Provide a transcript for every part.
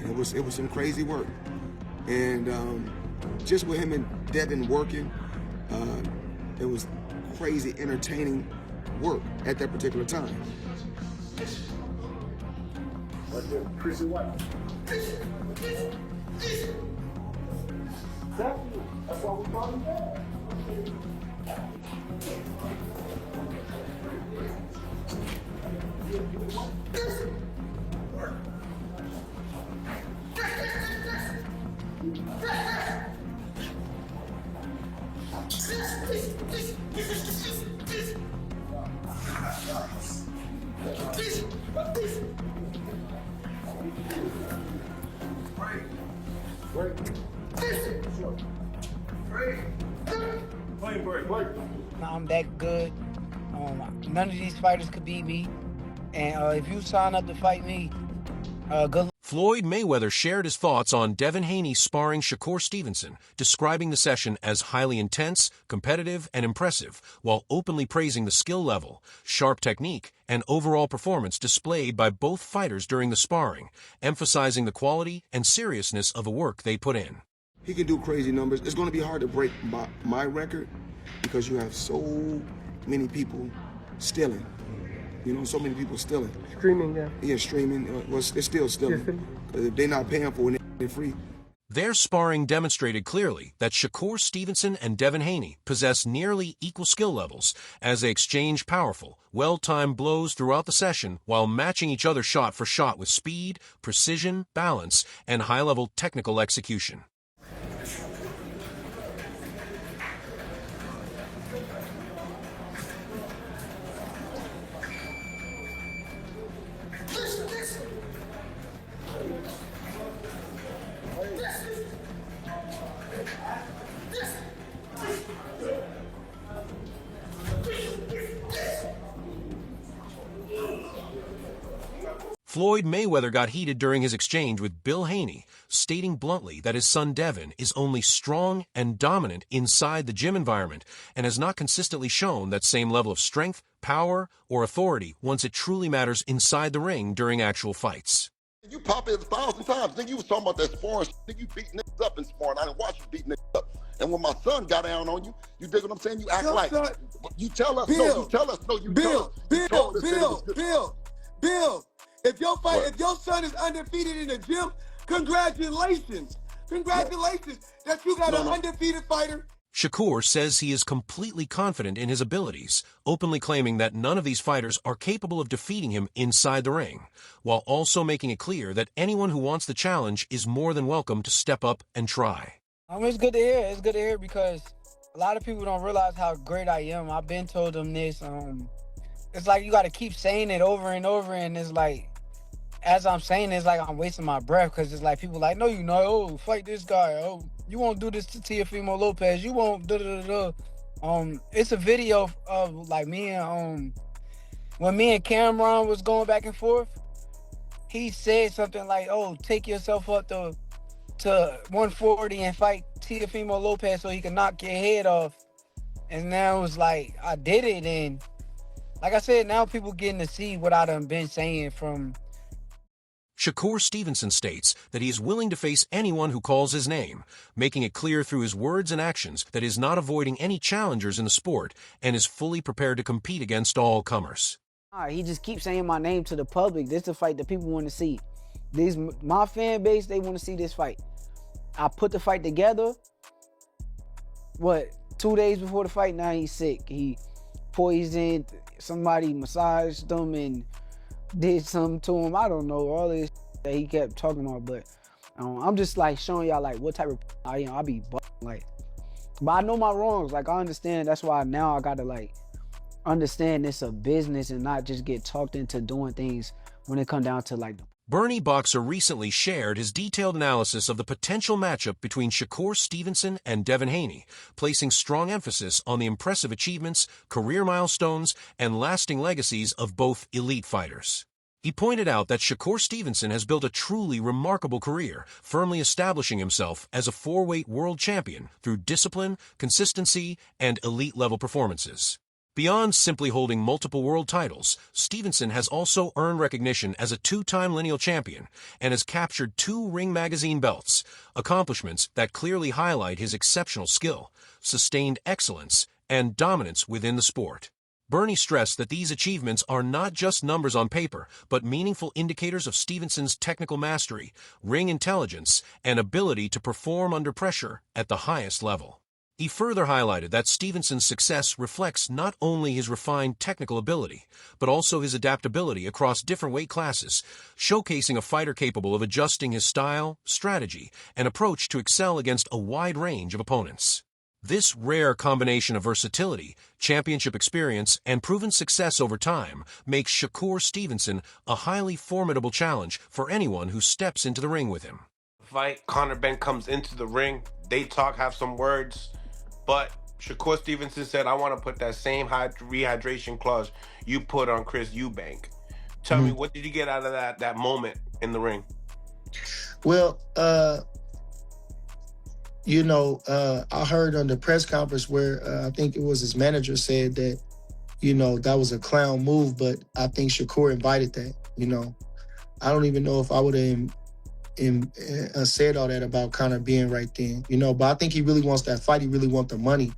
It was some crazy work, and just with him and Devin working, it was crazy entertaining work at that particular time. Chrissy White. That's why we brought him back. I'm that good. None of these fighters could beat me. And if you sign up to fight me, good luck. Floyd Mayweather shared his thoughts on Devin Haney sparring Shakur Stevenson, describing the session as highly intense, competitive, and impressive, while openly praising the skill level, sharp technique, and overall performance displayed by both fighters during the sparring, emphasizing the quality and seriousness of the work they put in. He can do crazy numbers. It's going to be hard to break my record because you have so many people stealing. You know, so many people stealing. Streaming, yeah. Yeah, streaming. Well, it's still stealing. If they're not paying for it, they're free. Their sparring demonstrated clearly that Shakur Stevenson and Devin Haney possess nearly equal skill levels as they exchange powerful, well-timed blows throughout the session while matching each other shot for shot with speed, precision, balance, and high-level technical execution. Floyd Mayweather got heated during his exchange with Bill Haney, stating bluntly that his son Devin is only strong and dominant inside the gym environment and has not consistently shown that same level of strength, power, or authority once it truly matters inside the ring during actual fights. You pop it 1,000 times. Think you was talking about that sparring. Think you beat niggas up in sparring. I didn't watch you beat niggas up. And when my son got down on you, you dig what I'm saying? You act like you tell us. Bill, no, you tell us. No, you Bill, tell us. Bill. If your son is undefeated in the gym, congratulations. Congratulations that you got an undefeated fighter. Shakur says he is completely confident in his abilities, openly claiming that none of these fighters are capable of defeating him inside the ring, while also making it clear that anyone who wants the challenge is more than welcome to step up and try. It's good to hear. It's good to hear because a lot of people don't realize how great I am. I've been told them this. It's like you got to keep saying it over and over, and it's like, as I'm saying, it's like I'm wasting my breath because it's like people like, no, you know, oh, fight this guy. Oh, you won't do this to Teofimo Lopez. You won't It's a video of like me and when me and Cameron was going back and forth. He said something like, "Oh, take yourself up to 140 and fight Teofimo Lopez so he can knock your head off." And now it was like I did it, and like I said, now people getting to see what I done been saying from. Shakur Stevenson states that he is willing to face anyone who calls his name, making it clear through his words and actions that he is not avoiding any challengers in the sport and is fully prepared to compete against all comers. He just keeps saying my name to the public. This is the fight that people want to see. My fan base, they want to see this fight. I put the fight together. 2 days before the fight, now he's sick. He poisoned, somebody massaged him and did something to him. I don't know, all this that he kept talking about, but I'm just like showing y'all like what type of I am. I be like, but I know my wrongs. Like I understand. That's why now I gotta like understand it's a business and not just get talked into doing things when it come down to like. Bernie Boxer recently shared his detailed analysis of the potential matchup between Shakur Stevenson and Devin Haney, placing strong emphasis on the impressive achievements, career milestones, and lasting legacies of both elite fighters. He pointed out that Shakur Stevenson has built a truly remarkable career, firmly establishing himself as a four-weight world champion through discipline, consistency, and elite-level performances. Beyond simply holding multiple world titles, Stevenson has also earned recognition as a two-time lineal champion and has captured 2 Ring Magazine belts, accomplishments that clearly highlight his exceptional skill, sustained excellence, and dominance within the sport. Bernie stressed that these achievements are not just numbers on paper, but meaningful indicators of Stevenson's technical mastery, ring intelligence, and ability to perform under pressure at the highest level. He further highlighted that Stevenson's success reflects not only his refined technical ability, but also his adaptability across different weight classes, showcasing a fighter capable of adjusting his style, strategy, and approach to excel against a wide range of opponents. This rare combination of versatility, championship experience, and proven success over time makes Shakur Stevenson a highly formidable challenge for anyone who steps into the ring with him. Fight, Conor Ben comes into the ring, they talk, have some words, but Shakur Stevenson said, I want to put that same rehydration clause you put on Chris Eubank. Tell me, what did you get out of that moment in the ring? Well, I heard on the press conference where I think it was his manager said that, that was a clown move, but I think Shakur invited that, I don't even know if I would have said all that about Conor being right then, but I think he really wants that fight. He really wants the money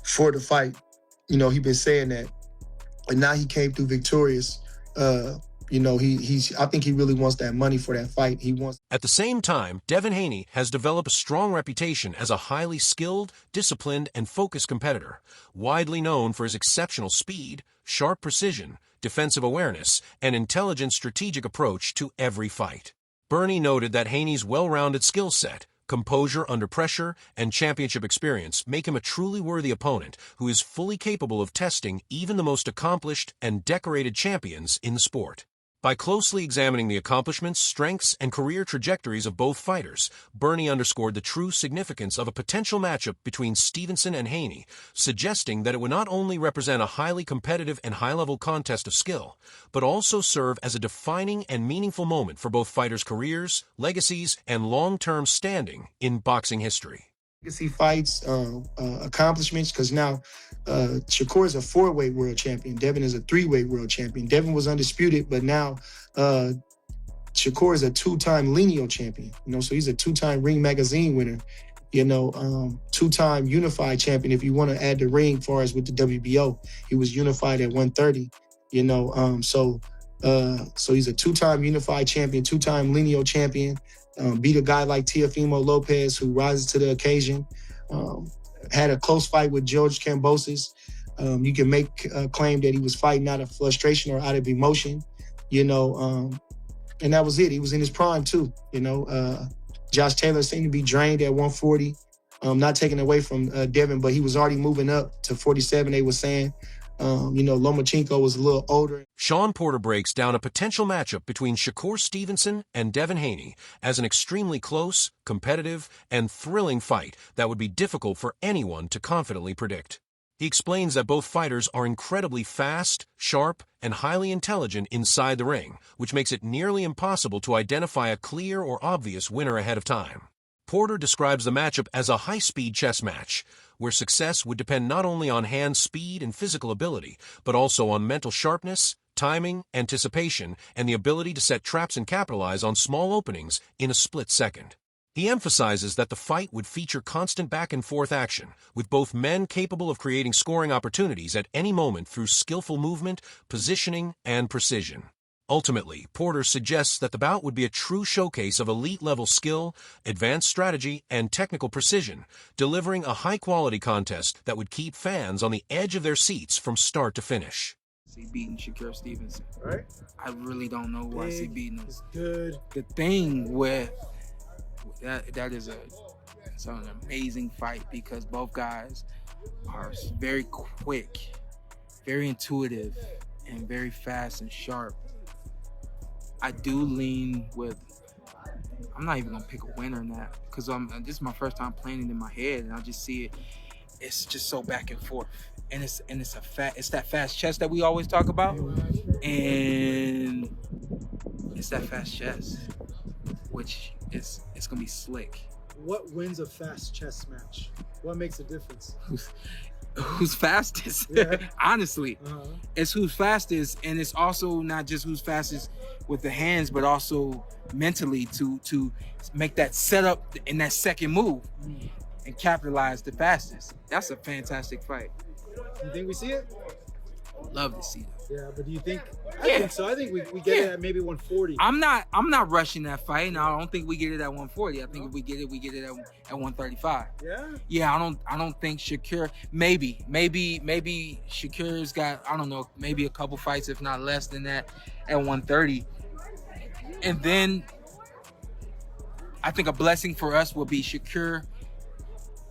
for the fight. He been saying that, and now he came through victorious. I think he really wants that money for that fight. At the same time, Devin Haney has developed a strong reputation as a highly skilled, disciplined, and focused competitor, widely known for his exceptional speed, sharp precision, defensive awareness, and intelligent strategic approach to every fight. Bernie noted that Haney's well-rounded skill set, composure under pressure, and championship experience make him a truly worthy opponent who is fully capable of testing even the most accomplished and decorated champions in the sport. By closely examining the accomplishments, strengths, and career trajectories of both fighters, Bernie underscored the true significance of a potential matchup between Stevenson and Haney, suggesting that it would not only represent a highly competitive and high-level contest of skill, but also serve as a defining and meaningful moment for both fighters' careers, legacies, and long-term standing in boxing history. Legacy fights, accomplishments, because now Shakur is a 4-weight world champion. Devin is a 3-weight world champion. Devin was undisputed, but now Shakur is a 2-time lineal champion. So he's a 2-time Ring Magazine winner. 2-time unified champion. If you want to add the ring, as far as with the WBO, he was unified at 130. So he's a 2-time unified champion, 2-time lineal champion. Beat a guy like Teofimo Lopez, who rises to the occasion. Had a close fight with George Kambosos. You can make a claim that he was fighting out of frustration or out of emotion, and that was it. He was in his prime too, Josh Taylor seemed to be drained at 140. Not taking away from Devin, but he was already moving up to 47, they were saying. Lomachenko was a little older. Sean Porter breaks down a potential matchup between Shakur Stevenson and Devin Haney as an extremely close, competitive, and thrilling fight that would be difficult for anyone to confidently predict. He explains that both fighters are incredibly fast, sharp, and highly intelligent inside the ring, which makes it nearly impossible to identify a clear or obvious winner ahead of time. Porter describes the matchup as a high-speed chess match, where success would depend not only on hand speed and physical ability, but also on mental sharpness, timing, anticipation, and the ability to set traps and capitalize on small openings in a split second. He emphasizes that the fight would feature constant back-and-forth action, with both men capable of creating scoring opportunities at any moment through skillful movement, positioning, and precision. Ultimately, Porter suggests that the bout would be a true showcase of elite-level skill, advanced strategy, and technical precision, delivering a high-quality contest that would keep fans on the edge of their seats from start to finish. See beating Shakur Stevenson. Right? I really don't know who I see beating him. It's good. The thing with that is it's an amazing fight because both guys are very quick, very intuitive, and very fast and sharp. I do lean with, I'm not even gonna pick a winner in that because this is my first time playing it in my head and I just see it. It's just so back and forth, and it's that fast chess that we always talk about, and it's that fast chess, which it's gonna be slick. What wins a fast chess match? What makes a difference? who's fastest. Honestly, it's who's fastest, and it's also not just who's fastest with the hands, but also mentally to make that setup in that second move and capitalize the fastest. That's a fantastic fight. You think we see it? Love to see that. Yeah, but do you think? I think so. I think we get it at maybe 140. I'm not rushing that fight, and I don't think we get it at 140. I think if we get it at 135. Yeah. Yeah, I don't think Shakur. Maybe Shakur's got, I don't know, maybe a couple fights, if not less than that, at 130. And then I think a blessing for us will be Shakur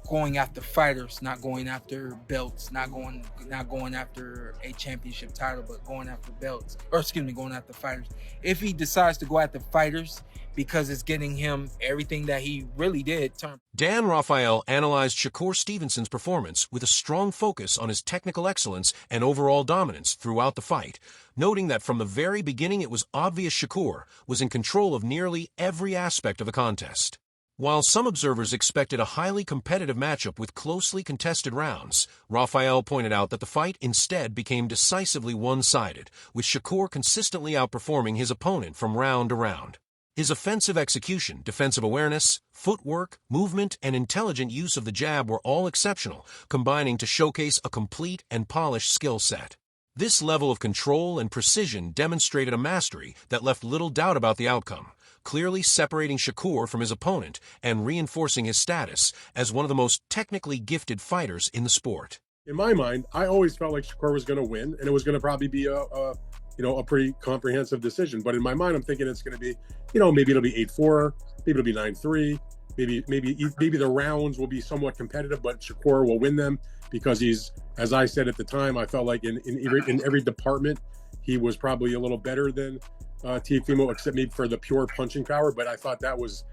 going after fighters, not going after belts, not going after a championship title, but going after belts, or excuse me, going after fighters. If he decides to go after fighters because it's getting him everything that he really did. Dan Rafael analyzed Shakur Stevenson's performance with a strong focus on his technical excellence and overall dominance throughout the fight, noting that from the very beginning it was obvious Shakur was in control of nearly every aspect of the contest. While some observers expected a highly competitive matchup with closely contested rounds, Rafael pointed out that the fight instead became decisively one-sided, with Shakur consistently outperforming his opponent from round to round. His offensive execution, defensive awareness, footwork, movement, and intelligent use of the jab were all exceptional, combining to showcase a complete and polished skill set. This level of control and precision demonstrated a mastery that left little doubt about the outcome, clearly separating Shakur from his opponent and reinforcing his status as one of the most technically gifted fighters in the sport. In my mind, I always felt like Shakur was going to win, and it was going to probably be a pretty comprehensive decision. But in my mind, I'm thinking it's going to be, maybe it'll be 8-4, maybe it'll be 9-3, maybe the rounds will be somewhat competitive, but Shakur will win them because he's, as I said at the time, I felt like in every department he was probably a little better than Teofimo, except maybe for the pure punching power. But I thought that was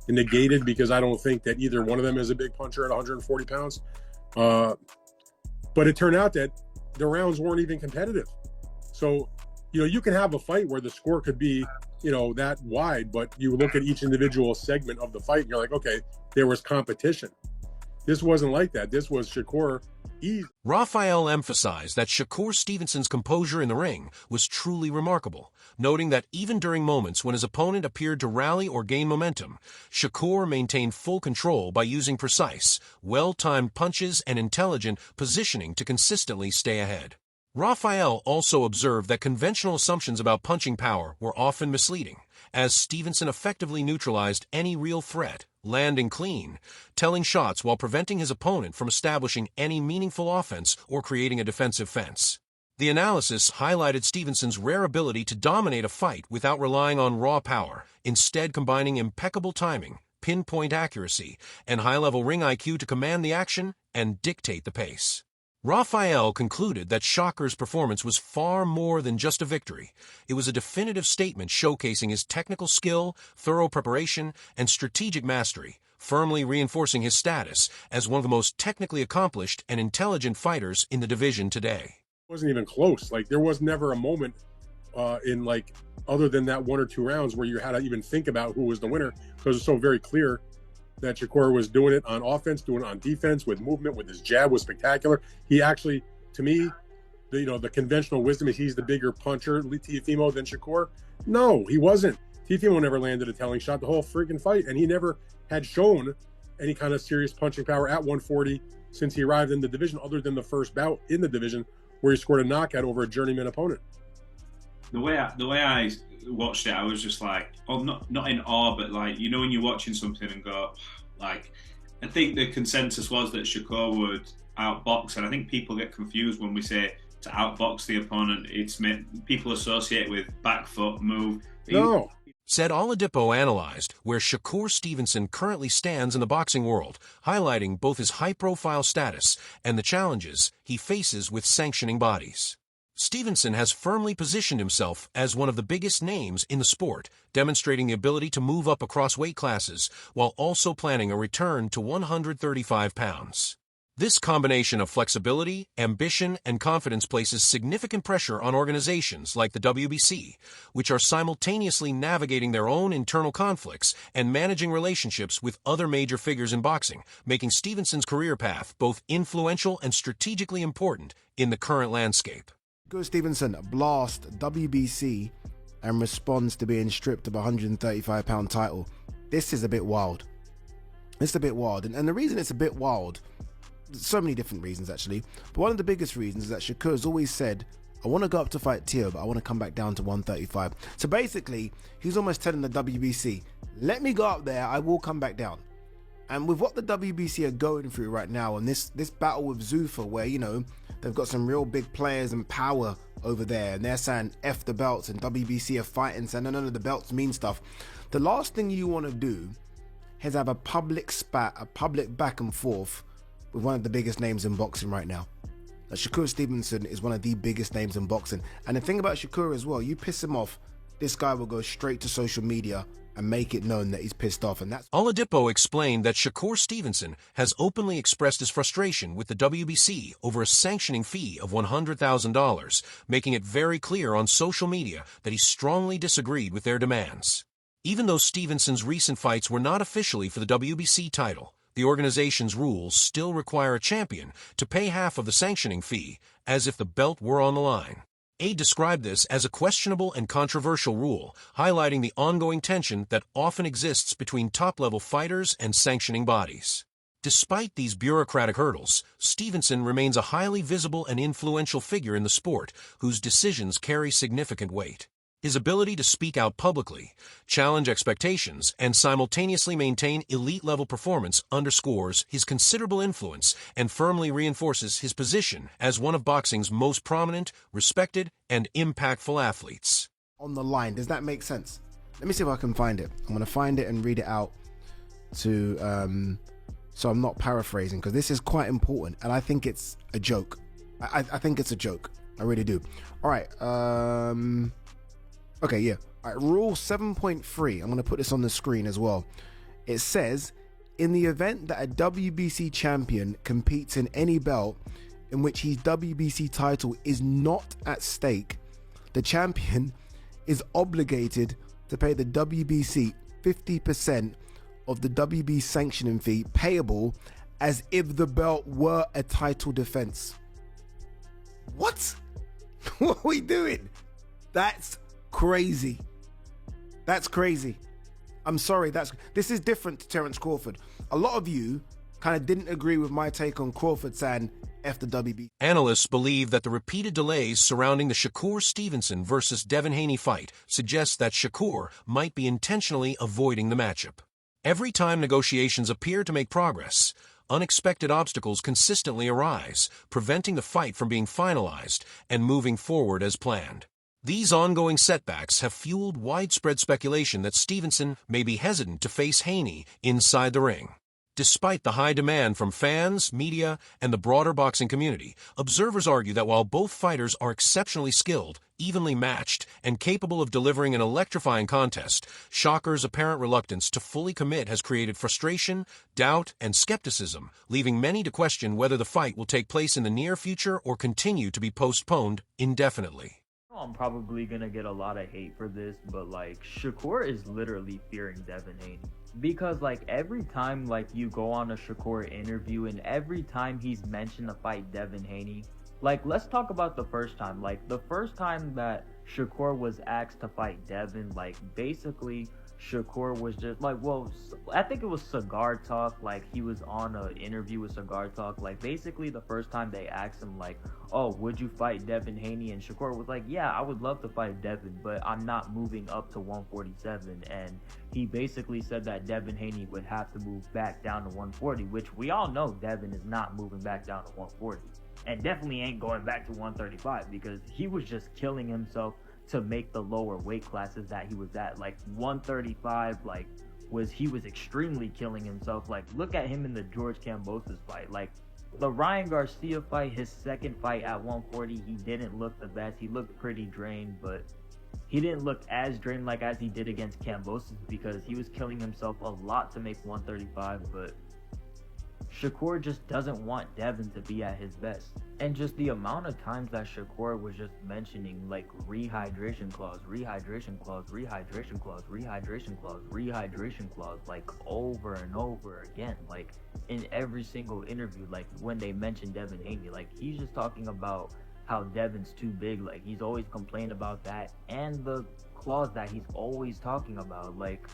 negated because I don't think that either one of them is a big puncher at 140 pounds. But it turned out that the rounds weren't even competitive. So, you can have a fight where the score could be, that wide, but you look at each individual segment of the fight and you're like, okay, there was competition. This wasn't like that. This was Shakur easy. Rafael emphasized that Shakur Stevenson's composure in the ring was truly remarkable, noting that even during moments when his opponent appeared to rally or gain momentum, Shakur maintained full control by using precise, well-timed punches and intelligent positioning to consistently stay ahead. Rafael also observed that conventional assumptions about punching power were often misleading, as Stevenson effectively neutralized any real threat, landing clean, telling shots while preventing his opponent from establishing any meaningful offense or creating a defensive fence. The analysis highlighted Stevenson's rare ability to dominate a fight without relying on raw power, instead combining impeccable timing, pinpoint accuracy, and high-level ring IQ to command the action and dictate the pace. Rafael concluded that Shakur's performance was far more than just a victory. It was a definitive statement showcasing his technical skill, thorough preparation, and strategic mastery, firmly reinforcing his status as one of the most technically accomplished and intelligent fighters in the division today. It wasn't even close. There was never a moment other than that 1 or 2 rounds where you had to even think about who was the winner, because it's so very clear that Shakur was doing it on offense, doing it on defense, with movement, with his jab was spectacular. He actually, to me, the conventional wisdom is he's the bigger puncher, Teofimo, than Shakur. No, he wasn't. Teofimo never landed a telling shot the whole freaking fight, and he never had shown any kind of serious punching power at 140 since he arrived in the division, other than the first bout in the division where he scored a knockout over a journeyman opponent. The way I watched it, I was just like, not in awe, but when you're watching something and go, I think the consensus was that Shakur would outbox, and I think people get confused when we say to outbox the opponent. People associate with back foot move. No. Said Oladipo analyzed where Shakur Stevenson currently stands in the boxing world, highlighting both his high-profile status and the challenges he faces with sanctioning bodies. Stevenson has firmly positioned himself as one of the biggest names in the sport, demonstrating the ability to move up across weight classes while also planning a return to 135 pounds. This combination of flexibility, ambition, and confidence places significant pressure on organizations like the WBC, which are simultaneously navigating their own internal conflicts and managing relationships with other major figures in boxing, making Stevenson's career path both influential and strategically important in the current landscape. Shakur Stevenson blast WBC and responds to being stripped of a 135-pound title. This is a bit wild. It's a bit wild. And the reason it's a bit wild, so many different reasons actually, but one of the biggest reasons is that Shakur has always said, I want to go up to fight Tio, but I want to come back down to 135. So basically, he's almost telling the WBC, let me go up there, I will come back down. And with what the WBC are going through right now, and this battle with Zuffa, where, you know, they've got some real big players and power over there, and they're saying F the belts, and WBC are fighting, saying no, the belts mean stuff. The last thing you want to do is have a public spat, a public back and forth with one of the biggest names in boxing right now. Now, Shakur Stevenson is one of the biggest names in boxing. And the thing about Shakur as well, you piss him off, this guy will go straight to social media and make it known that he's pissed off. And that's Oladipo explained that Shakur Stevenson has openly expressed his frustration with the WBC over a sanctioning fee of $100,000, making it very clear on social media that he strongly disagreed with their demands. Even though Stevenson's recent fights were not officially for the WBC title, the organization's rules still require a champion to pay half of the sanctioning fee, as if the belt were on the line. Aide described this as a questionable and controversial rule, highlighting the ongoing tension that often exists between top-level fighters and sanctioning bodies. Despite these bureaucratic hurdles, Stevenson remains a highly visible and influential figure in the sport, whose decisions carry significant weight. His ability to speak out publicly, challenge expectations, and simultaneously maintain elite-level performance underscores his considerable influence and firmly reinforces his position as one of boxing's most prominent, respected, and impactful athletes. on the line. Does that make sense? Let me see if I can find it. I'm going to find it and read it out to so I'm not paraphrasing, because this is quite important and I think it's a joke. I think it's a joke. I really do. All right. Okay, yeah. All right, rule 7.3. I'm going to put this on the screen as well. It says, in the event that a WBC champion competes in any belt in which his WBC title is not at stake, the champion is obligated to pay the WBC 50% of the WB sanctioning fee payable as if the belt were a title defense. What? What are we doing? That's crazy. That's crazy. I'm sorry, this is different to Terence Crawford. A lot of you kind of didn't agree with my take on Crawford saying F the WB. Analysts believe that the repeated delays surrounding the Shakur Stevenson versus Devin Haney fight suggest that Shakur might be intentionally avoiding the matchup. Every time negotiations appear to make progress, unexpected obstacles consistently arise, preventing the fight from being finalized and moving forward as planned. These ongoing setbacks have fueled widespread speculation that Stevenson may be hesitant to face Haney inside the ring. Despite the high demand from fans, media, and the broader boxing community, observers argue that while both fighters are exceptionally skilled, evenly matched, and capable of delivering an electrifying contest, Shakur's apparent reluctance to fully commit has created frustration, doubt, and skepticism, leaving many to question whether the fight will take place in the near future or continue to be postponed indefinitely. I'm probably gonna get a lot of hate for this, but like Shakur is literally fearing Devin Haney, because like every time like you go on a Shakur interview and every time he's mentioned to fight Devin Haney, like let's talk about the first time. Like the first time that Shakur was asked to fight Devin, like basically Shakur was just like, well, I think it was Cigar Talk, like he was on an interview with Cigar Talk, like basically the first time they asked him like, oh, would you fight Devin Haney? And Shakur was like, yeah, I would love to fight Devin, but I'm not moving up to 147. And he basically said that Devin Haney would have to move back down to 140, which we all know Devin is not moving back down to 140 and definitely ain't going back to 135, because he was just killing himself to make the lower weight classes that he was at. Like 135, like he was extremely killing himself. Like look at him in the George Kambosos fight. Like the Ryan Garcia fight, his second fight at 140, he didn't look the best. He looked pretty drained, but he didn't look as drained like as he did against Kambosos, because he was killing himself a lot to make 135. But Shakur just doesn't want Devin to be at his best. And just the amount of times that Shakur was just mentioning like rehydration clause, rehydration clause, rehydration clause, rehydration clause, rehydration clause, like over and over again, like in every single interview, like when they mentioned Devin Haney, like he's just talking about how Devin's too big, like he's always complained about that, and the clause that he's always talking about, like,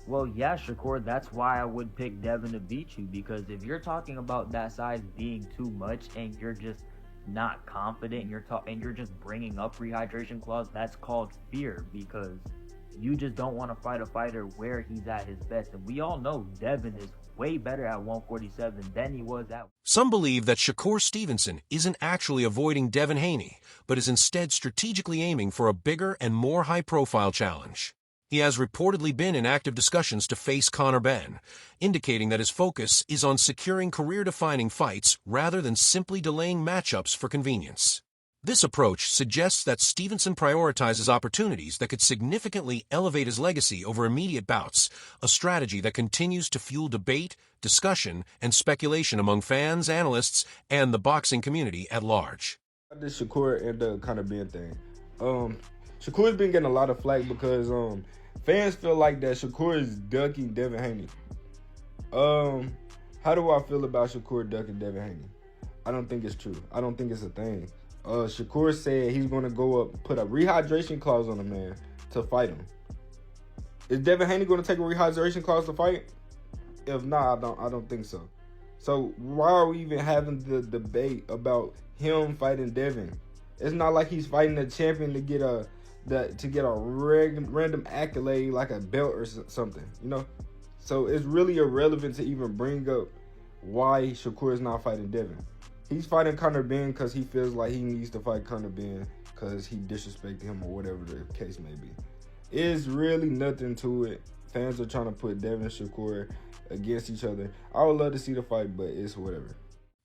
well, yeah, Shakur, that's why I would pick Devin to beat you, because if you're talking about that size being too much and you're just not confident and you're just bringing up rehydration clause, that's called fear, because you just don't want to fight a fighter where he's at his best. And we all know Devin is way better at 147 than he was at. Some believe that Shakur Stevenson isn't actually avoiding Devin Haney, but is instead strategically aiming for a bigger and more high-profile challenge. He has reportedly been in active discussions to face Conor Benn, indicating that his focus is on securing career-defining fights rather than simply delaying matchups for convenience. This approach suggests that Stevenson prioritizes opportunities that could significantly elevate his legacy over immediate bouts, a strategy that continues to fuel debate, discussion, and speculation among fans, analysts, and the boxing community at large. This Shakur and the Conor Benn thing. Shakur's been getting a lot of flack because fans feel like that Shakur is ducking Devin Haney. How do I feel about Shakur ducking Devin Haney? I don't think it's true. I don't think it's a thing. Shakur said he's going to go up, put a rehydration clause on the man to fight him. Is Devin Haney going to take a rehydration clause to fight? If not, I don't think so. So why are we even having the debate about him fighting Devin? It's not like he's fighting a champion to get a random accolade like a belt or something, you know? So it's really irrelevant to even bring up why Shakur is not fighting Devin. He's fighting Conor Benn because he feels like he needs to fight Conor Benn because he disrespected him or whatever the case may be. It's really nothing to it. Fans are trying to put Devin and Shakur against each other. I would love to see the fight, but it's whatever.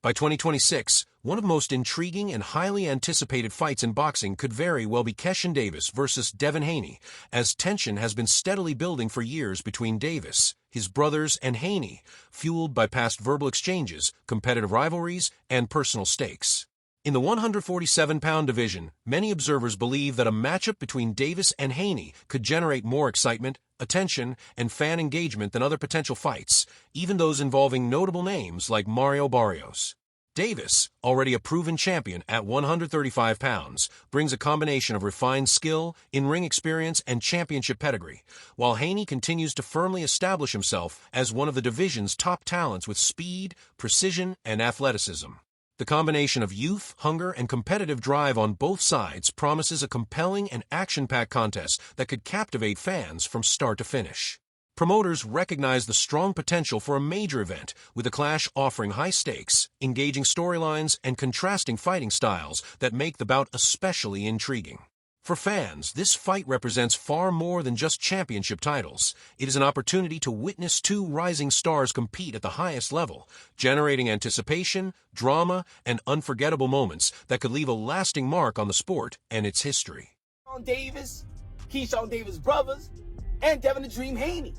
By 2026, one of the most intriguing and highly anticipated fights in boxing could very well be Keshin Davis versus Devin Haney, as tension has been steadily building for years between Davis, his brothers, and Haney, fueled by past verbal exchanges, competitive rivalries, and personal stakes. In the 147-pound division, many observers believe that a matchup between Davis and Haney could generate more excitement, attention, and fan engagement than other potential fights, even those involving notable names like Mario Barrios. Davis, already a proven champion at 135 pounds, brings a combination of refined skill, in-ring experience, and championship pedigree, while Haney continues to firmly establish himself as one of the division's top talents with speed, precision, and athleticism. The combination of youth, hunger, and competitive drive on both sides promises a compelling and action-packed contest that could captivate fans from start to finish. Promoters recognize the strong potential for a major event, with the clash offering high stakes, engaging storylines, and contrasting fighting styles that make the bout especially intriguing. For fans, this fight represents far more than just championship titles. It is an opportunity to witness two rising stars compete at the highest level, generating anticipation, drama, and unforgettable moments that could leave a lasting mark on the sport and its history. Keyshawn Davis brothers, and Devin the Dream Haney.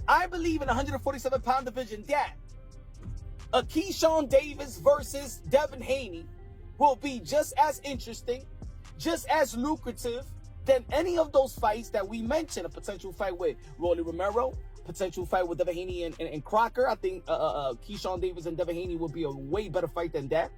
I believe in the 147-pound division that a Keyshawn Davis versus Devin Haney will be just as interesting, just as lucrative than any of those fights that we mentioned. A potential fight with Rolly Romero, potential fight with Devin Haney and Crocker. I think Keyshawn Davis and Devin Haney will be a way better fight than that.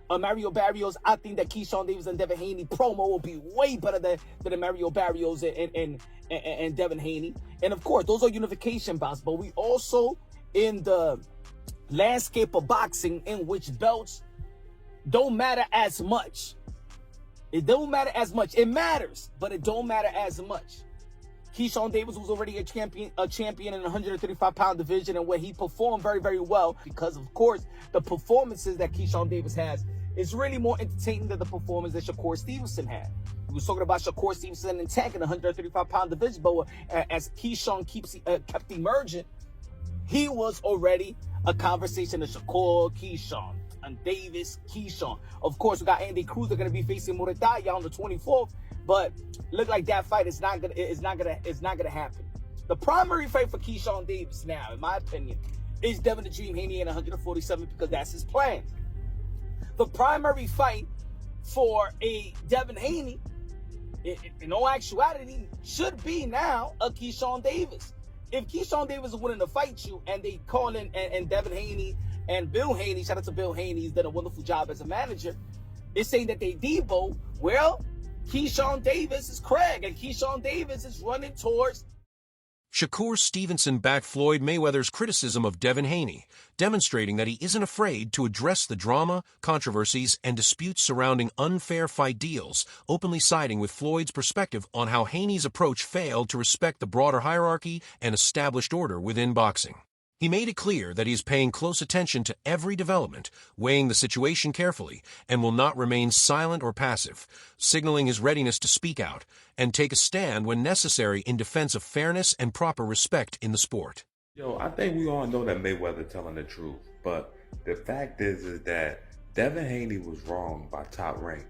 Mario Barrios, I think that Keyshawn Davis and Devin Haney promo will be way better than the Mario Barrios and Devin Haney. And of course, those are unification bouts, but we also in the landscape of boxing in which belts don't matter as much. It don't matter as much. It matters, but it don't matter as much. Keyshawn Davis was already a champion in the 135-pound division, and where he performed very, very well, because of course the performances that Keyshawn Davis has is really more entertaining than the performance that Shakur Stevenson had. We were talking about Shakur Stevenson and Tank in the 135-pound division, but as Keyshawn kept emerging, he was already a conversation of Shakur, Keyshawn, and Davis, Keyshawn. Of course, we got Andy Cruz. They're going to be facing Muradaya on the 24th, but look like that fight is not gonna happen. The primary fight for Keyshawn Davis now, in my opinion, is Devin the Dream Haney in 147 because that's his plan. The primary fight for a Devin Haney, in all actuality, should be now a Keyshawn Davis. If Keyshawn Davis is willing to fight you and they call in and Devin Haney and Bill Haney, shout out to Bill Haney, he's done a wonderful job as a manager, is saying that they Debo, well, Keyshawn Davis is Craig, and Keyshawn Davis is running towards. Shakur Stevenson backed Floyd Mayweather's criticism of Devin Haney, demonstrating that he isn't afraid to address the drama, controversies, and disputes surrounding unfair fight deals, openly siding with Floyd's perspective on how Haney's approach failed to respect the broader hierarchy and established order within boxing. He made it clear that he is paying close attention to every development, weighing the situation carefully, and will not remain silent or passive, signaling his readiness to speak out and take a stand when necessary in defense of fairness and proper respect in the sport. Yo, I think we all know that Mayweather telling the truth, but the fact is that Devin Haney was wrong by Top Rank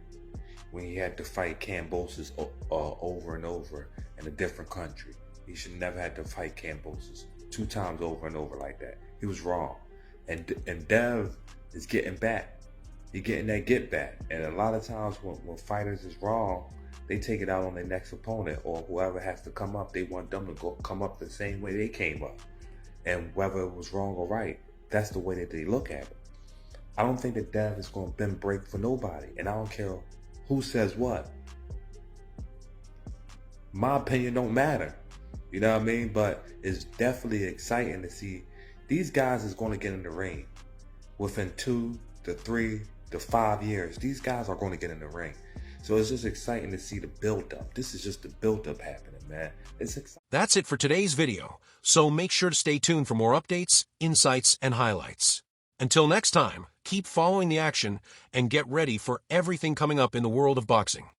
when he had to fight Kambosos over and over in a different country. He should never have to fight Kambosos 2 times over and over like that. He was wrong. And Dev is getting back. He's getting that get back. And a lot of times when fighters is wrong, they take it out on their next opponent, or whoever has to come up, they want them to come up the same way they came up. And whether it was wrong or right, that's the way that they look at it. I don't think that Dev is going to bend break for nobody. And I don't care who says what. My opinion don't matter. You know what I mean? But it's definitely exciting to see these guys is going to get in the ring within 2 to 3 to 5 years. These guys are going to get in the ring. So it's just exciting to see the build-up. This is just the build-up happening, man. It's exciting. That's it for today's video, so make sure to stay tuned for more updates, insights, and highlights. Until next time, keep following the action and get ready for everything coming up in the world of boxing.